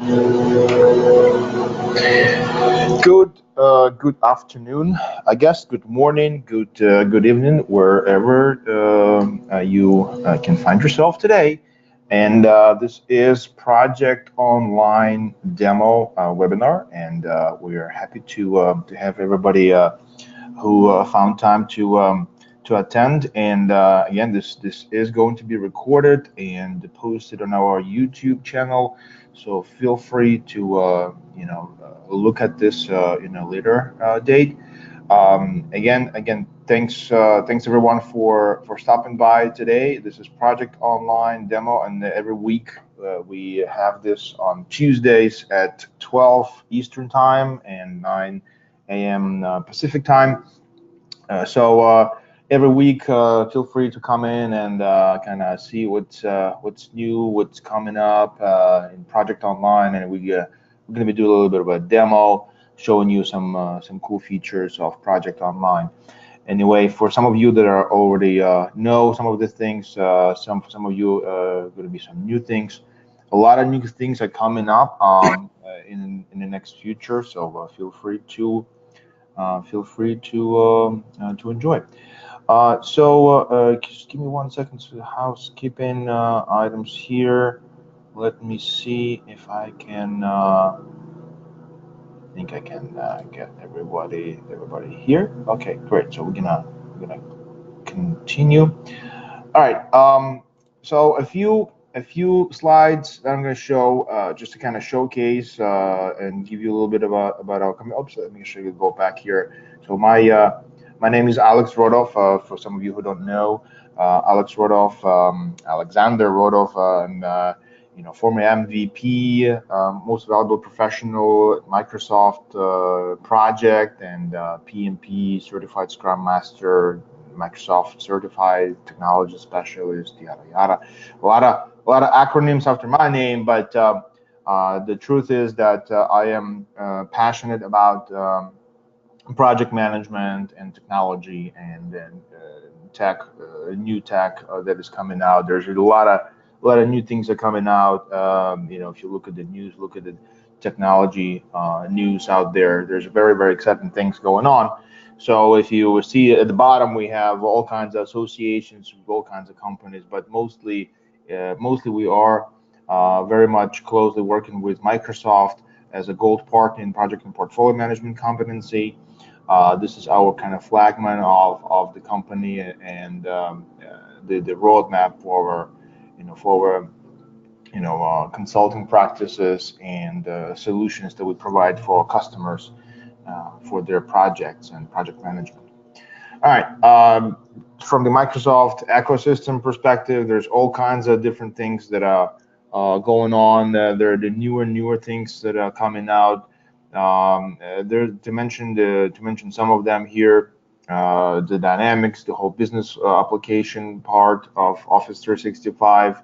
Good afternoon, I guess. Good morning, good evening, wherever you can find yourself today. And this is Project Online Demo webinar, and we are happy to have everybody who found time to attend. And again, this is going to be recorded and posted on our YouTube channel. So feel free to look at this in a later date. Again, thanks everyone for stopping by today. This is Project Online Demo, and every week we have this on Tuesdays at 12 Eastern Time and 9 a.m. Pacific Time. So every week, feel free to come in and kind of see what's new, what's coming up in Project Online, and we're gonna be doing a little bit of a demo, showing you some cool features of Project Online. Anyway, for some of you that are already know some of the things, some of you going to be some new things. A lot of new things are coming up in the next future, so feel free to enjoy. Just give me 1 second to the housekeeping items here. Let me see if I can. I think I can get everybody here. Okay, great. So we're gonna continue. All right. So a few slides that I'm going to show just to kind of showcase and give you a little bit about our company. Oops, let me show you. Go back here. So my name is Alex Rodolph. For some of you who don't know, Alex Rodolph, Alexander Rodolph, and former MVP, most valuable professional, Microsoft project, and PMP certified Scrum Master, Microsoft certified technology specialist, yada yada. A lot of acronyms after my name, but the truth is that I am passionate about project management and technology, and then tech, new tech that is coming out. There's a lot of new things are coming out. If you look at the news, look at the technology news out there. There's very exciting things going on. So if you see at the bottom, we have all kinds of associations with all kinds of companies, but mostly we are very much closely working with Microsoft as a gold partner in project and portfolio management competency. This is our kind of flagman of the company, and the roadmap for consulting practices and solutions that we provide for our customers for their projects and project management. All right. From the Microsoft ecosystem perspective, there's all kinds of different things that are going on. There are the newer things that are coming out. There to mention some of them here. The Dynamics, the whole business application part of Office 365,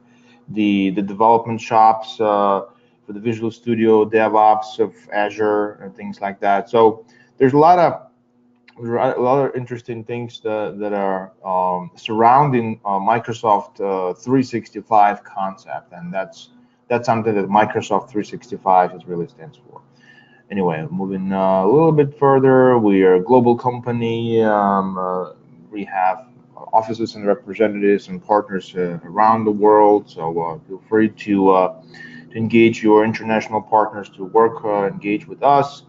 the development shops for the Visual Studio, DevOps of Azure, and things like that. So there's a lot of interesting things that are surrounding Microsoft 365 concept, and that's something that Microsoft 365 is really stands for. Anyway, moving a little bit further, we are a global company. We have offices and representatives and partners around the world. So feel free to engage your international partners to work, engage with us.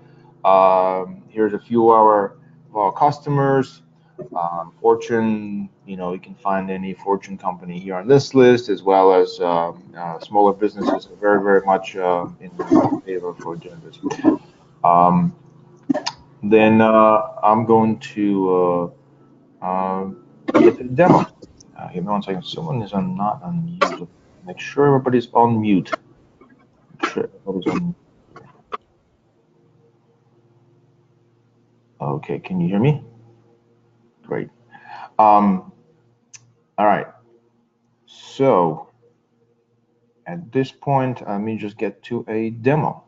Here's a few of our customers. Fortune, you can find any Fortune company here on this list, as well as smaller businesses are very much in favor for doing this. Um, then I'm going to get the demo. Give me 1 second. Someone is not on mute. Make sure everybody's on mute. Make sure everybody's on. Okay, can you hear me? Great. Um, all right. So at this point, let me just get to a demo.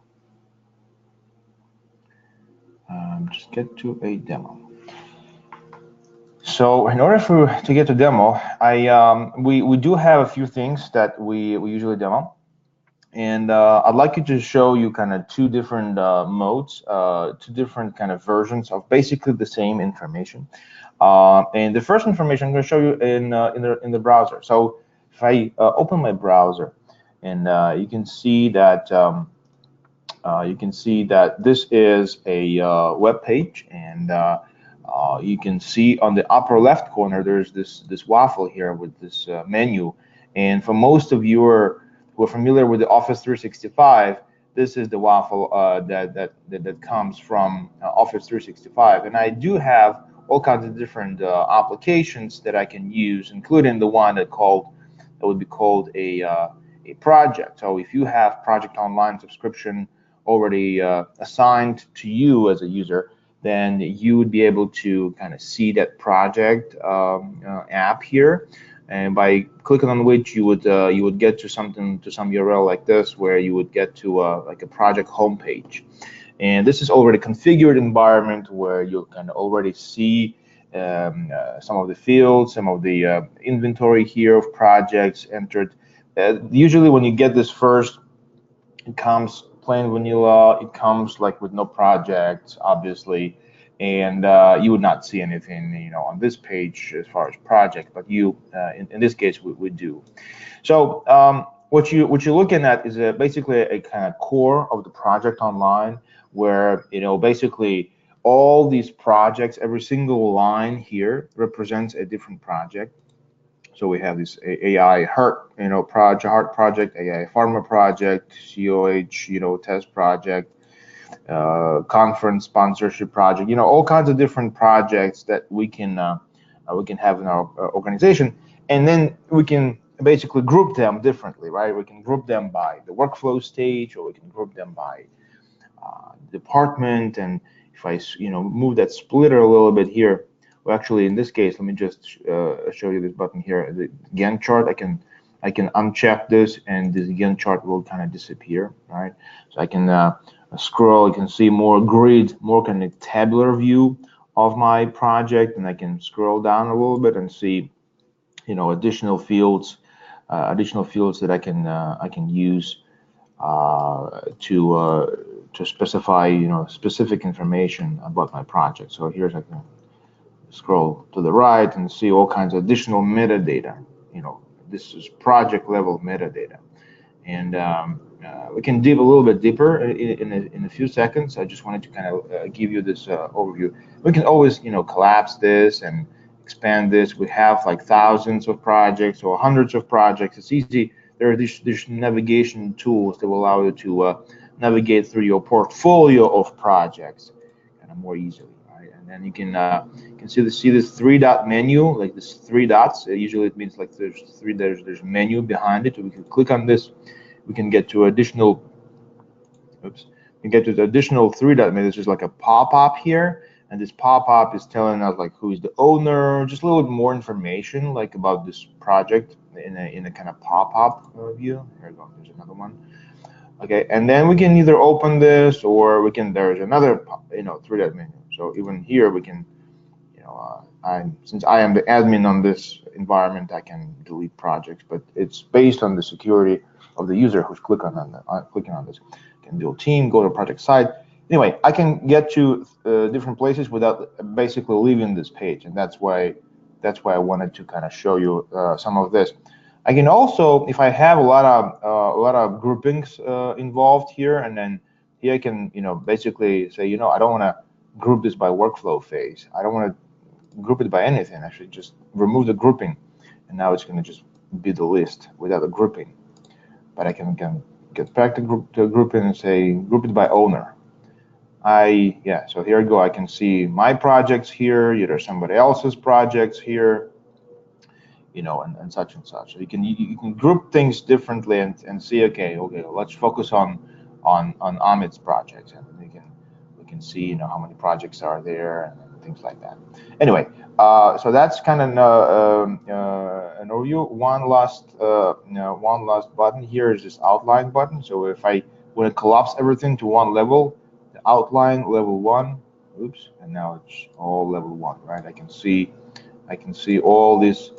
Just get to a demo. So in order to get to demo, we do have a few things that we usually demo. And I'd like to just show you kind of two different modes, two different kind of versions of basically the same information. And the first information I'm going to show you in the browser. So if I open my browser, and you can see that this is a web page, and you can see on the upper left corner there's this waffle here with this menu. And for most of you who are familiar with the Office 365, this is the waffle that comes from Office 365. And I do have all kinds of different applications that I can use, including the one that would be called a project. So if you have Project Online subscription already assigned to you as a user, then you would be able to kind of see that project app here, and by clicking on which you would get to some URL like this, where you would get to like a project homepage. And this is already configured environment where you can already see some of the fields, some of the inventory here of projects entered. Usually when you get this first, it comes plain vanilla. It comes like with no projects, obviously, and you would not see anything, on this page as far as project. But you, in this case, we do. So what you're looking at is basically a kind of core of the Project Online, where basically all these projects, every single line here represents a different project. So we have this AI heart, project, AI pharma project, COH, test project, conference sponsorship project, all kinds of different projects that we can have in our organization, and then we can basically group them differently, right? We can group them by the workflow stage, or we can group them by department. And if I move that splitter a little bit here, well, actually in this case, let me just show you this button here, the Gantt chart. I can uncheck this, and this Gantt chart will kind of disappear, right? So I can scroll. You can see more grid, more kind of tabular view of my project, and I can scroll down a little bit and see additional fields that I can use to specify specific information about my project. So here's, I can scroll to the right and see all kinds of additional metadata. This is project level metadata, and we can dive a little bit deeper in a few seconds. I just wanted to kind of give you this overview. We can always collapse this and expand this. We have like thousands of projects or hundreds of projects. It's easy. There are these navigation tools that will allow you to navigate through your portfolio of projects kind of more easily. And then you can see this three-dot menu, like this three dots. Usually it means like there's menu behind it. We can click on this. We can get to additional. Oops. We get to the additional three-dot menu. There's just like a pop-up here, and this pop-up is telling us like who is the owner, just a little bit more information like about this project in a kind of pop-up view. Here we go. There's another one. Okay, and then we can either open this, or there's another three-dot menu. So even here we can, since I am the admin on this environment, I can delete projects, but it's based on the security of the user who's clicking on this. I can do a team, go to project site. Anyway, I can get to different places without basically leaving this page, and that's why I wanted to kind of show you some of this. I can also, if I have a lot of groupings involved here, and then here I can basically say I don't want to group this by workflow phase. I don't want to group it by anything. Actually, just remove the grouping, and now it's going to just be the list without a grouping. But I can get back to grouping and say group it by owner. So here I go. I can see my projects here. There's somebody else's projects here. And such and such. So you can group things differently and see, okay, let's focus on Amit's projects, and we can see how many projects are there and things like that. Anyway, so that's kind of an overview. One last button here is this outline button. So if I want to collapse everything to one level, the outline level 1, oops, and now it's all level 1, right? I can see all these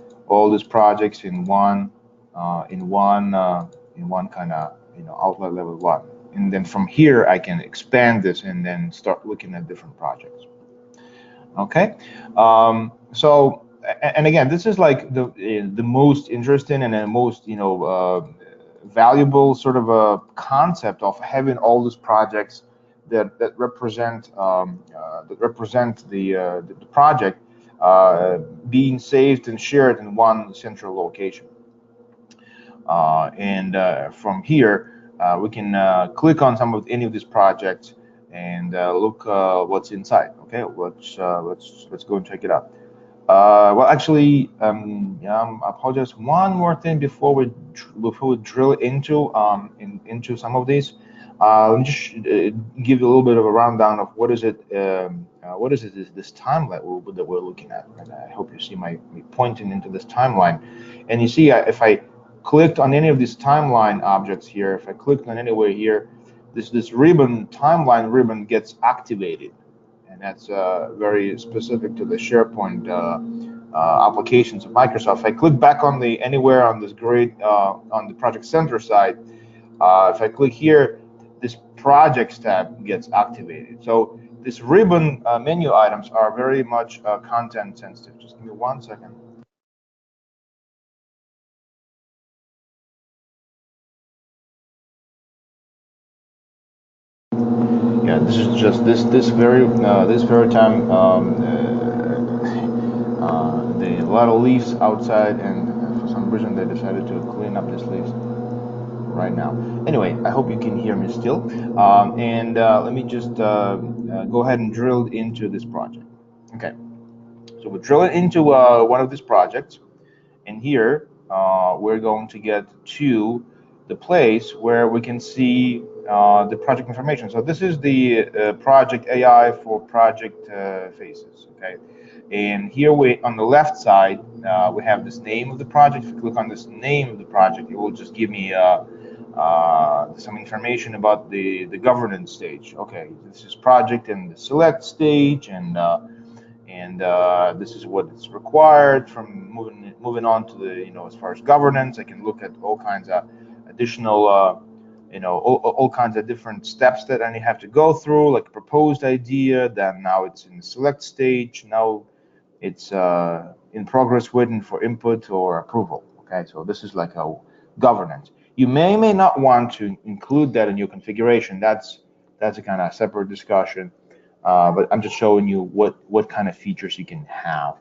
projects in one kind of outlet level 1. And then from here, I can expand this and then start looking at different projects. Okay, so and again, this is like the most interesting and the most valuable sort of a concept of having all these projects that represent the project being saved and shared in one central location. And from here, we can click on any of these projects and look what's inside. Okay, let's go and check it out. Well, actually, I apologize. One more thing before we drill into some of these. Let me just give you a little bit of a rundown of what is it. This timeline that we're looking at. And I hope you see me pointing into this timeline, and you see if I clicked on any of these timeline objects here, if I clicked on anywhere here, this ribbon, timeline ribbon, gets activated, and that's very specific to the SharePoint applications of Microsoft. If I click back on anywhere on this grid on the Project Center side, if I click here, this Projects tab gets activated. So this ribbon menu items are very much content sensitive. Just give me 1 second. Yeah, this is just this very time. There are a lot of leaves outside, and for some reason they decided to clean up these leaves right now. Anyway, I hope you can hear me still. And let me just go ahead and drill into this project. Okay, so we're drilling into one of these projects, and here we're going to get to the place where we can see the project information. So this is the project AI for project phases. Okay, and here on the left side we have this name of the project. If you click on this name of the project, it will just give me some information about the governance stage. Okay, this is project and the select stage, and this is what is required from moving on to the as far as governance. I can look at all kinds of additional all kinds of different steps that I have to go through, like a proposed idea, then now it's in the select stage, now it's in progress waiting for input or approval. Okay, so this is like a governance. You may not want to include that in your configuration. That's a kind of separate discussion. But I'm just showing you what kind of features you can have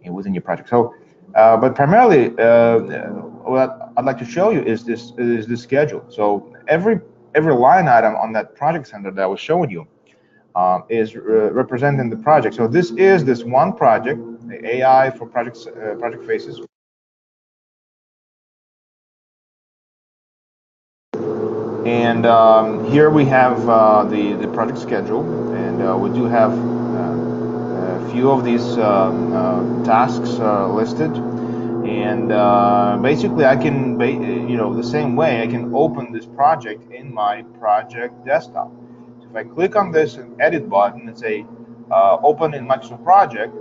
within your project. So, but primarily, what I'd like to show you is this schedule. So every line item on that project center that I was showing you is representing the project. So this is this one project, the AI for project phases. And here we have the project schedule, and we do have a few of these tasks listed. And basically, I can, the same way, I can open this project in my project desktop. So if I click on this edit button and say open in Microsoft Project,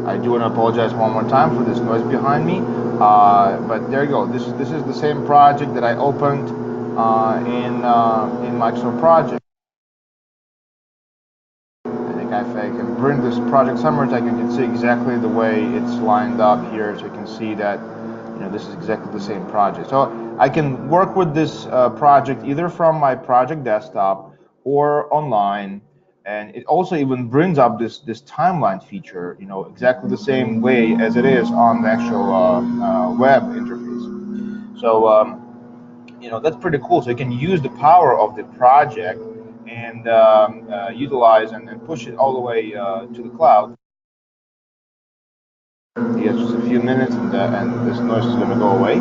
I do want to apologize one more time for this noise behind me, but there you go. This is the same project that I opened in Microsoft Project. I think if I can bring this project summary, I can see exactly the way it's lined up here, so you can see that this is exactly the same project. So I can work with this project either from my project desktop or online. And it also even brings up this timeline feature, exactly the same way as it is on the actual web interface. So that's pretty cool. So you can use the power of the project and utilize and push it all the way to the cloud. Just a few minutes, and this noise is going to go away.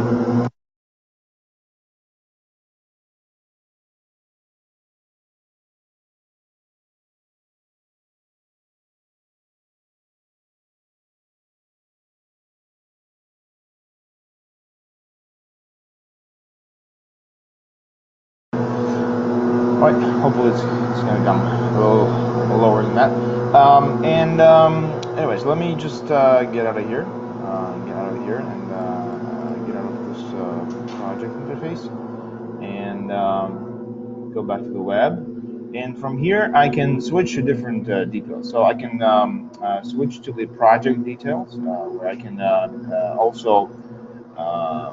All right, hopefully it's going to come a little lower than that. Anyways, let me just get out of here, and get out of this project interface, and go back to the web. And from here, I can switch to different details. So I can switch to the project details, where I can also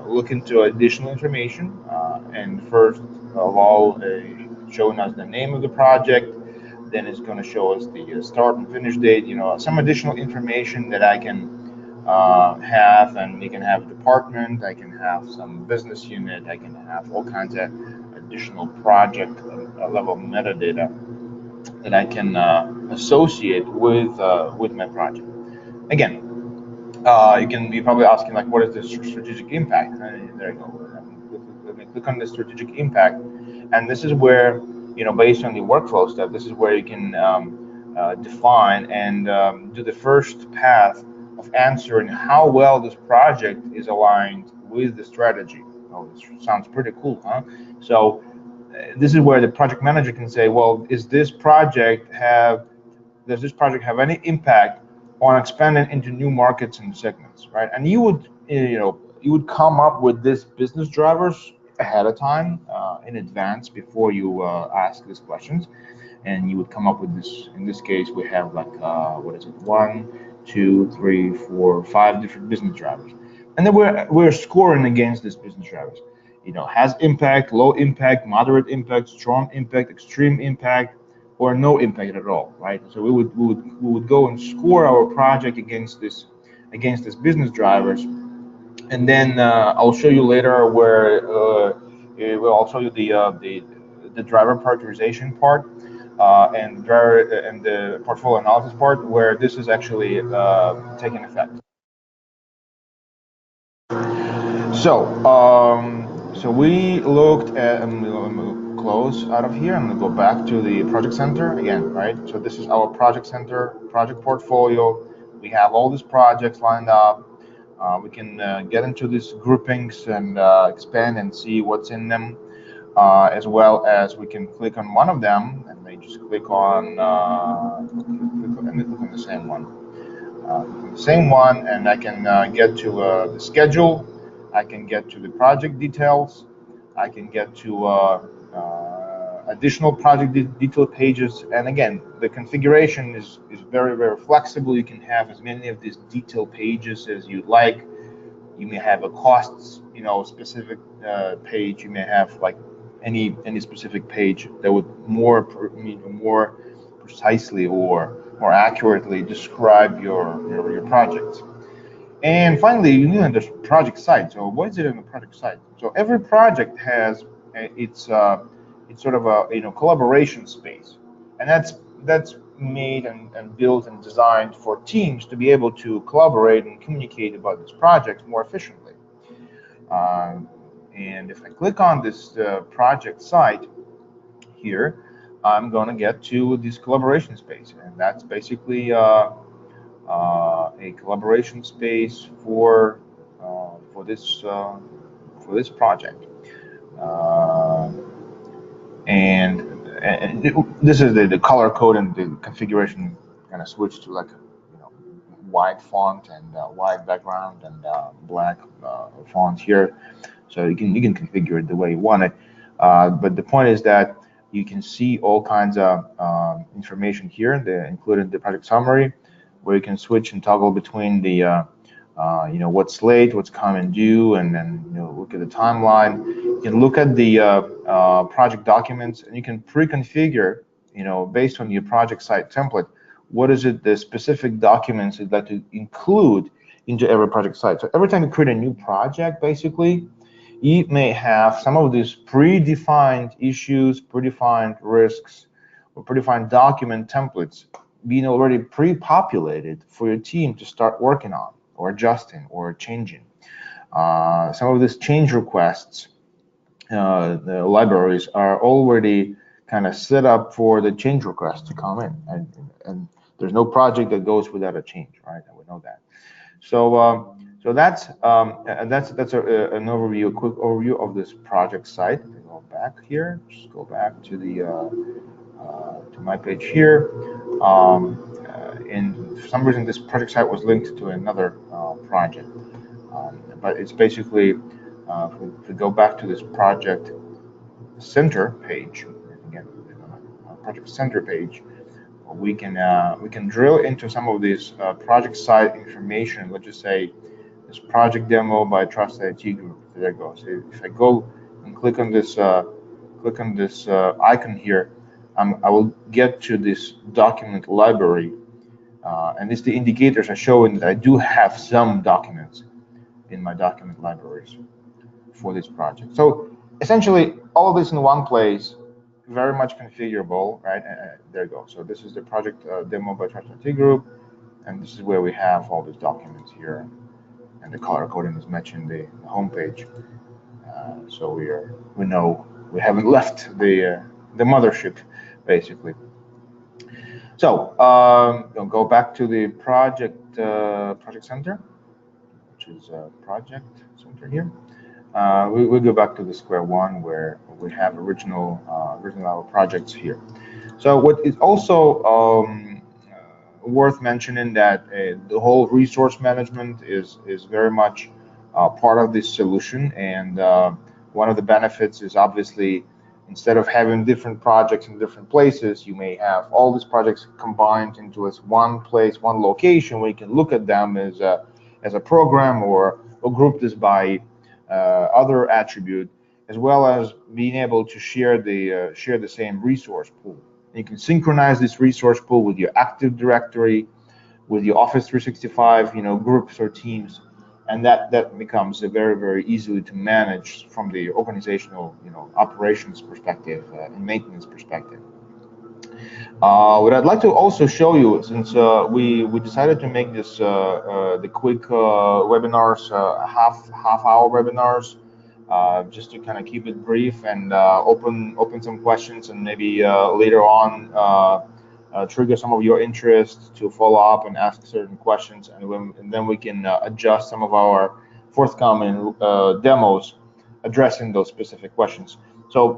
look into additional information. And first of all, showing us the name of the project. Then it's going to show us the start and finish date. Some additional information that I can have, and we can have a department. I can have some business unit. I can have all kinds of additional project level metadata that I can associate with my project. Again, you're probably asking, like, what is the strategic impact? There you go. Let me click on the strategic impact, and this is where, based on the workflow step, this is where you can define and do the first path of answering how well this project is aligned with the strategy. Oh, this sounds pretty cool, huh? So this is where the project manager can say, well, does this project have any impact on expanding into new markets and segments, right? And you would come up with this business drivers ahead of time, in advance, before you ask these questions, and you would come up with this. In this case, we have like 1, 2, 3, 4, 5 different business drivers, and then we're scoring against these business drivers. Has impact, low impact, moderate impact, strong impact, extreme impact, or no impact at all, right? So we would go and score our project against these business drivers, and then I'll show you later where I'll show you the driver prioritization part, and the portfolio analysis part, where this is actually taking effect. So we looked at, and we'll close out of here and go back to the project center again, right? So this is our project center, project portfolio. We have all these projects lined up. We can get into these groupings and expand and see what's in them, as well as we can click on one of them, and they just click on the same one. And I can get to the schedule. I can get to the project details. I can get to additional project detail pages. And again, the configuration is very, very flexible. You can have as many of these detail pages as you'd like. You may have a costs, specific page. You may have like any specific page that would more precisely or more accurately describe your project. And finally, you need the project site. So what is it in the project site? So every project has its sort of a collaboration space, and that's made and built and designed for teams to be able to collaborate and communicate about this project more efficiently. And if I click on this project site here, I'm going to get to this collaboration space, and that's basically a collaboration space for this project. And this is the color code and the configuration kind of switch to like white font and white background and black font here. So you can configure it the way you want it. But the point is that you can see all kinds of information here, including the project summary, where you can switch and toggle between the what's late, what's coming due, and then look at the timeline. You can look at the project documents, and you can pre-configure, based on your project site template, what is it, the specific documents you'd like to include into every project site. So every time you create a new project, basically, you may have some of these predefined issues, predefined risks, or predefined document templates being already pre-populated for your team to start working on, or adjusting, or changing. Some of these change requests, the libraries are already kind of set up for the change request to come in, and there's no project that goes without a change, right? And we know that. So that's an overview, a quick overview of this project site. go back here. Just go back to the to my page here. And for some reason, this project site was linked to another project, but it's basically if we go back to this project center page again, project center page, we can drill into some of these project site information. Let's just say this project demo by Trusted IT Group. There it goes. If I go and click on this icon here, I will get to this document library, and it's the indicators are showing that I do have some documents in my document libraries for this project. So essentially, all of this in one place, very much configurable, right? There you go. So this is the project demo by Trusted IT Group, and this is where we have all these documents here, and the color coding is matching the home page. So we know we haven't left the mothership, basically. So go back to the project center, which is project center here. We go back to the square one where we have original projects here. So what is also worth mentioning that the whole resource management is very much part of this solution, and one of the benefits is obviously instead of having different projects in different places, you may have all these projects combined into this one place, one location where you can look at them as a program or group this by other attribute, as well as being able to share the same resource pool. You can synchronize this resource pool with your Active Directory, with your Office 365, groups or teams, and that becomes very, very easily to manage from the organizational, operations perspective and maintenance perspective. What I'd like to also show you, since we decided to make this the quick webinars, half-hour webinars, just to kind of keep it brief and open some questions, and maybe later on trigger some of your interest to follow up and ask certain questions, and then we can adjust some of our forthcoming demos addressing those specific questions. So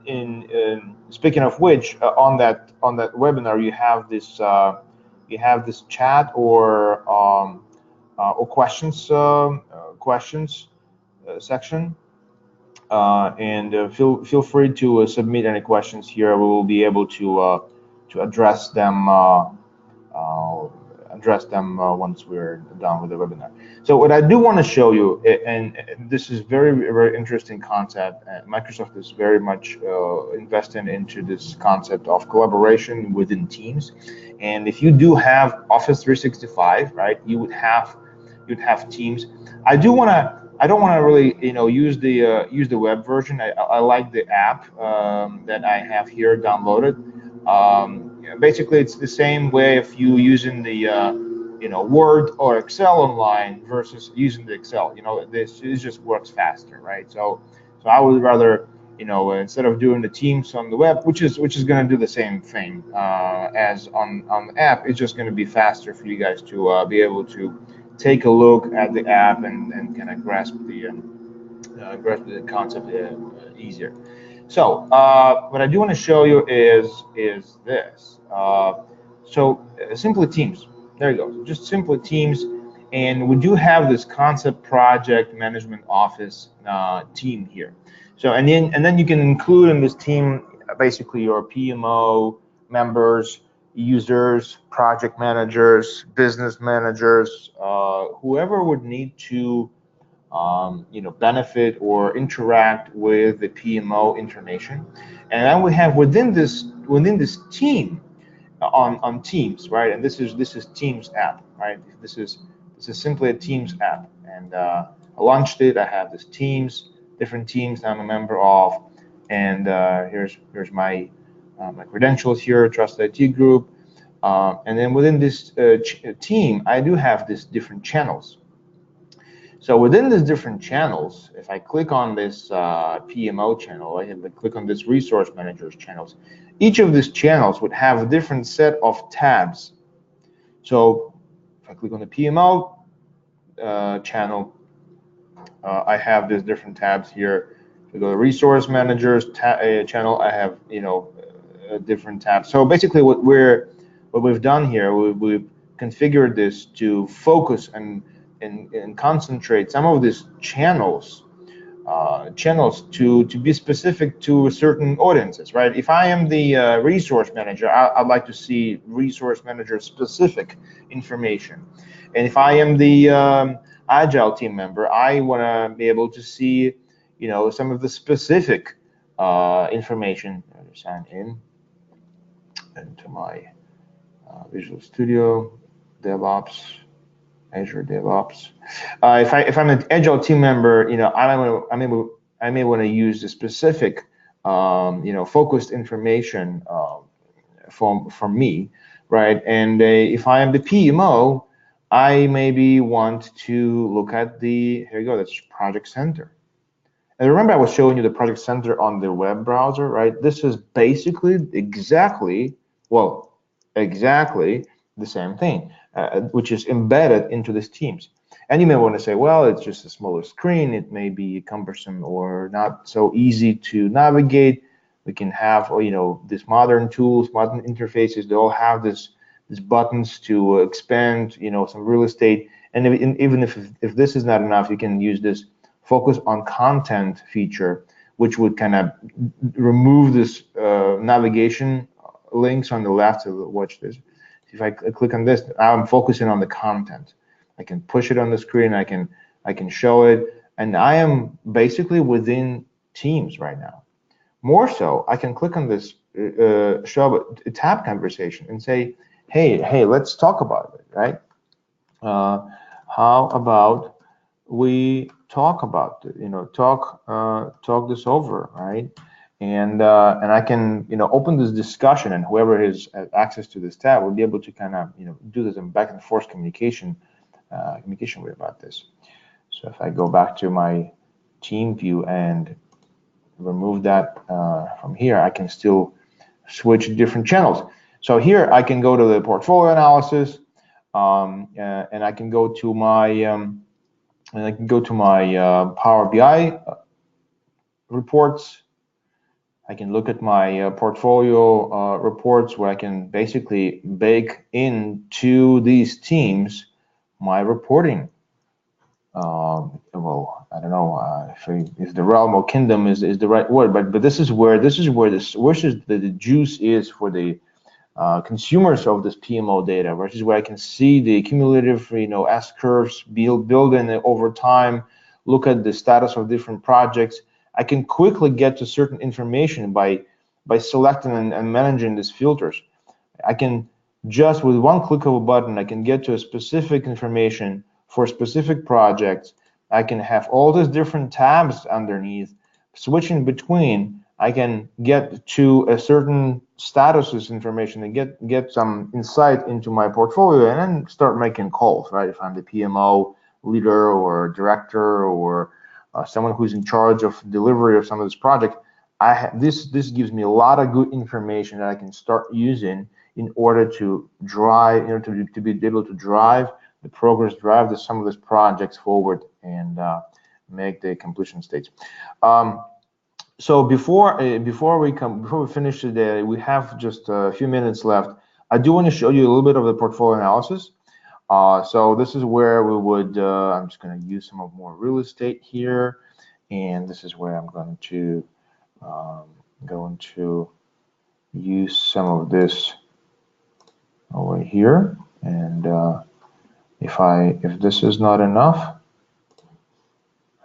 in speaking of which, on that webinar you have this chat or questions section, and feel free to submit any questions here. We will be able to address them once we're done with the webinar. So what I do want to show you, and this is very, very interesting concept, Microsoft is very much investing into this concept of collaboration within teams. And if you do have Office 365, right, you'd have teams. I don't want to really use the web version. I like the app that I have here downloaded. Basically, it's the same way if you using the Word or Excel online versus using the Excel. This just works faster, right? So I would rather instead of doing the Teams on the web, which is going to do the same thing as on the app, it's just going to be faster for you guys to be able to take a look at the app and kind of grasp the concept easier. So what I do want to show you is this. Simply Teams. There you go. Just Simply Teams, and we do have this concept project management office team here. So and then you can include in this team basically your PMO members, users, project managers, business managers, whoever would need to benefit or interact with the PMO information. And then we have within this team on Teams, right? And this is Teams app, right? This is simply a Teams app, and I launched it. I have this Teams, different teams that I'm a member of, and here's my my credentials here, Trusted IT Group, and then within this team, I do have these different channels. So within these different channels, if I click on this PMO channel, I have to click on this resource managers channels. Each of these channels would have a different set of tabs. So if I click on the PMO channel, I have these different tabs here. we go to resource managers channel. I have, you know, different tabs. So basically, what we've done here, we've configured this to focus and concentrate some of these channels to be specific to certain audiences, right? If I am the resource manager, I'd like to see resource manager specific information. And if I am the agile team member, I want to be able to see, you know, some of the specific information. Sign in into my Visual Studio, DevOps, Azure DevOps. If I'm an agile team member, you know, I may want to use the specific, you know, focused information from me, right? And if I am the PMO, I maybe want to look at the, here you go, that's Project Center. And remember, I was showing you the Project Center on the web browser, right? This is basically exactly the same thing, which is embedded into these teams. And you may want to say, well, it's just a smaller screen. It may be cumbersome or not so easy to navigate. We can have, you know, these modern tools, modern interfaces. They all have these buttons to expand, you know, some real estate. And even if this is not enough, you can use this focus on content feature, which would kind of remove this navigation links on the left. So watch this. If I click on this, I'm focusing on the content. I can push it on the screen. I can show it, and I am basically within Teams right now. More so, I can click on this show a tab conversation and say, hey, let's talk about it, right? How about we talk about it? You know, talk this over, right? And I can, you know, open this discussion, and whoever has access to this tab will be able to kind of, you know, do this in back and forth communication way about this. So if I go back to my team view and remove that from here, I can still switch different channels. So here I can go to the portfolio analysis, and I can go to my Power BI reports. I can look at my portfolio reports, where I can basically bake into these teams my reporting. Well, I don't know if the realm or kingdom is the right word, but this is where the juice is for the consumers of this PMO data, versus where I can see the cumulative, you know, S curves building over time, look at the status of different projects. I can quickly get to certain information by selecting and managing these filters. I can just with one click of a button, I can get to a specific information for specific projects. I can have all these different tabs underneath, switching between. I can get to a certain statuses information and get some insight into my portfolio, and then start making calls, right? If I'm the PMO leader or director or someone who's in charge of delivery of some of this project, this gives me a lot of good information that I can start using in order to drive, you know, to be able to drive the progress, drive some of these projects forward, and make the completion states. So before we finish today, we have just a few minutes left. I do want to show you a little bit of the portfolio analysis. So this is where we would, I'm just going to use some of more real estate here, and this is where I'm going to use some of this over here. And if this is not enough,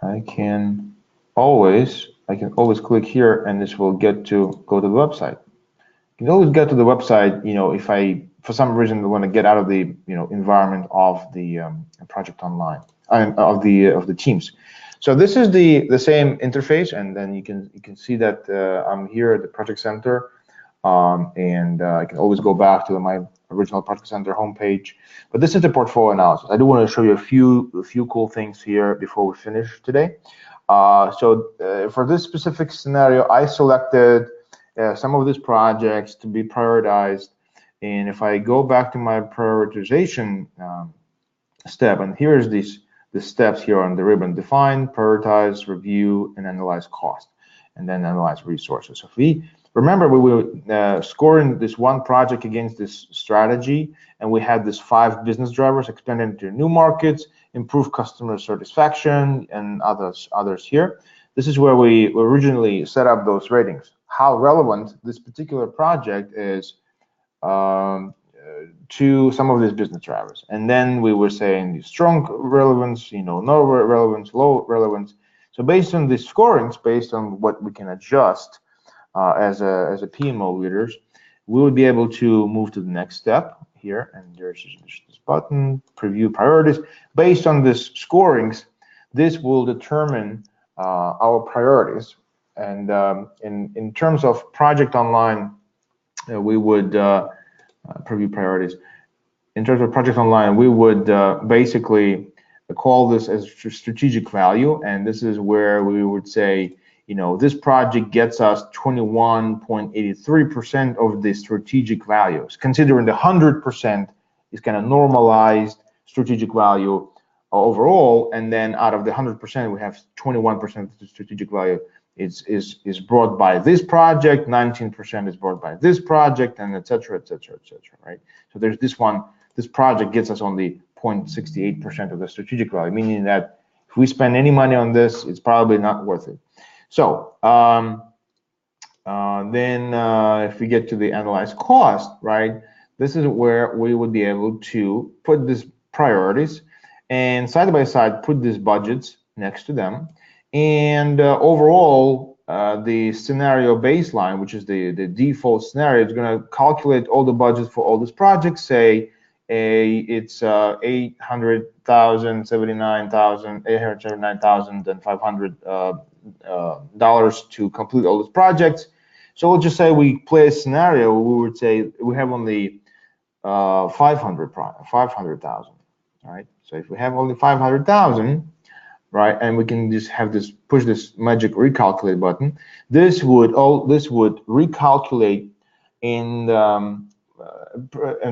I can always click here, and this will go to the website. You can always get to the website, you know, if I for some reason want to get out of the, you know, environment of the project online, of the Teams. So this is the same interface, and then you can see that I'm here at the Project Center, and I can always go back to my original Project Center homepage. But this is the portfolio analysis. I do want to show you a few cool things here before we finish today. For this specific scenario, I selected some of these projects to be prioritized. And if I go back to my prioritization step, and here's the steps here on the ribbon: define, prioritize, review, and analyze cost. and then analyze resources. So if we remember, we were scoring this one project against this strategy, and we had this 5 business drivers: expand into new markets, improve customer satisfaction, and others here. This is where we originally set up those ratings. How relevant this particular project is to some of these business drivers. And then we were saying strong relevance, no relevance, low relevance. So based on these scorings, based on what we can adjust as a PMO leaders, we would be able to move to the next step here. And there's this button, preview priorities. Based on this scorings, this will determine our priorities. And in terms of Project Online, we would preview priorities. In terms of Project Online, we would basically call this as strategic value, and this is where we would say, this project gets us 21.83% of the strategic values, considering the 100% is kind of normalized strategic value overall, and then out of the 100%, we have 21% of the strategic value is brought by this project, 19% is brought by this project, and et cetera, right? So there's this one. This project gets us only 0.68% of the strategic value, meaning that if we spend any money on this, it's probably not worth it. So then if we get to the analyze cost, right, this is where we would be able to put these priorities and side by side put these budgets next to them. And overall, the scenario baseline, which is the default scenario, is going to calculate all the budgets for all these projects. Say it's $879,500 to complete all these projects. So we'll just say we play a scenario. We would say we have only 500,000, right? So if we have only 500,000. Right, and we can just have this push this magic recalculate button. This would recalculate and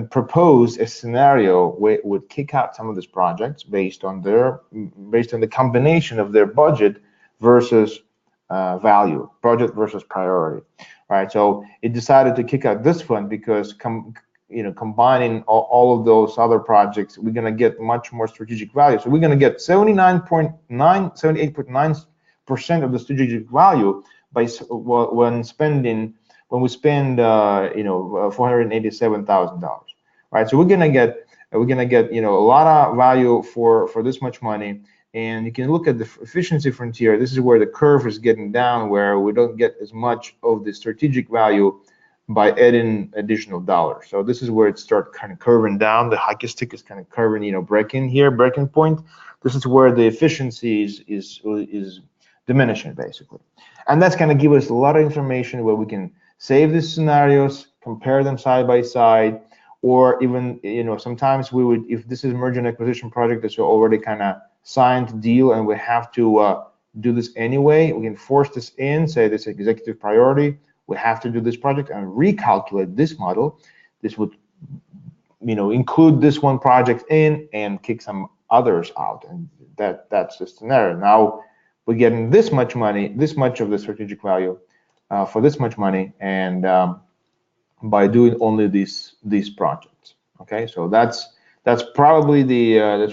propose a scenario where it would kick out some of these projects based on the combination of their budget versus value, budget versus priority. Right, so it decided to kick out this one because combining all of those other projects, we're going to get much more strategic value. So we're going to get 78.9% of the strategic value by when we spend $487,000. Right, so we're going to get a lot of value for this much money. And you can look at the efficiency frontier. This is where the curve is getting down, where we don't get as much of the strategic value by adding additional dollars. So this is where it starts kind of curving down. The hockey stick is kind of curving, breaking point. This is where the efficiency is diminishing, basically. And that's going to give us a lot of information where we can save these scenarios, compare them side by side, or even, sometimes we would, if this is a merger and acquisition project that's already kind of signed deal and we have to do this anyway, we can force this in, say this executive priority, we have to do this project and recalculate this model. This would, include this one project in and kick some others out, and that's the scenario. Now we're getting this much money, this much of the strategic value for this much money, and by doing only these projects. Okay, so that's probably a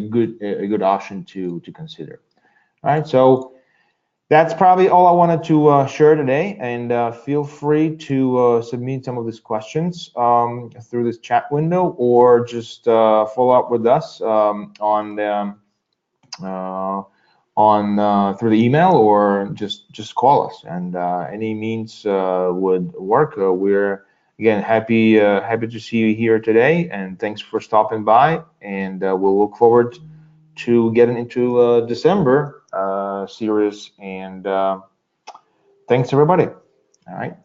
good option to consider. All right, so that's probably all I wanted to share today, and feel free to submit some of these questions through this chat window, or just follow up with us through the email, or just call us, and any means would work. We're again happy to see you here today, and thanks for stopping by, and we'll look forward to getting into December series, and thanks everybody. All right.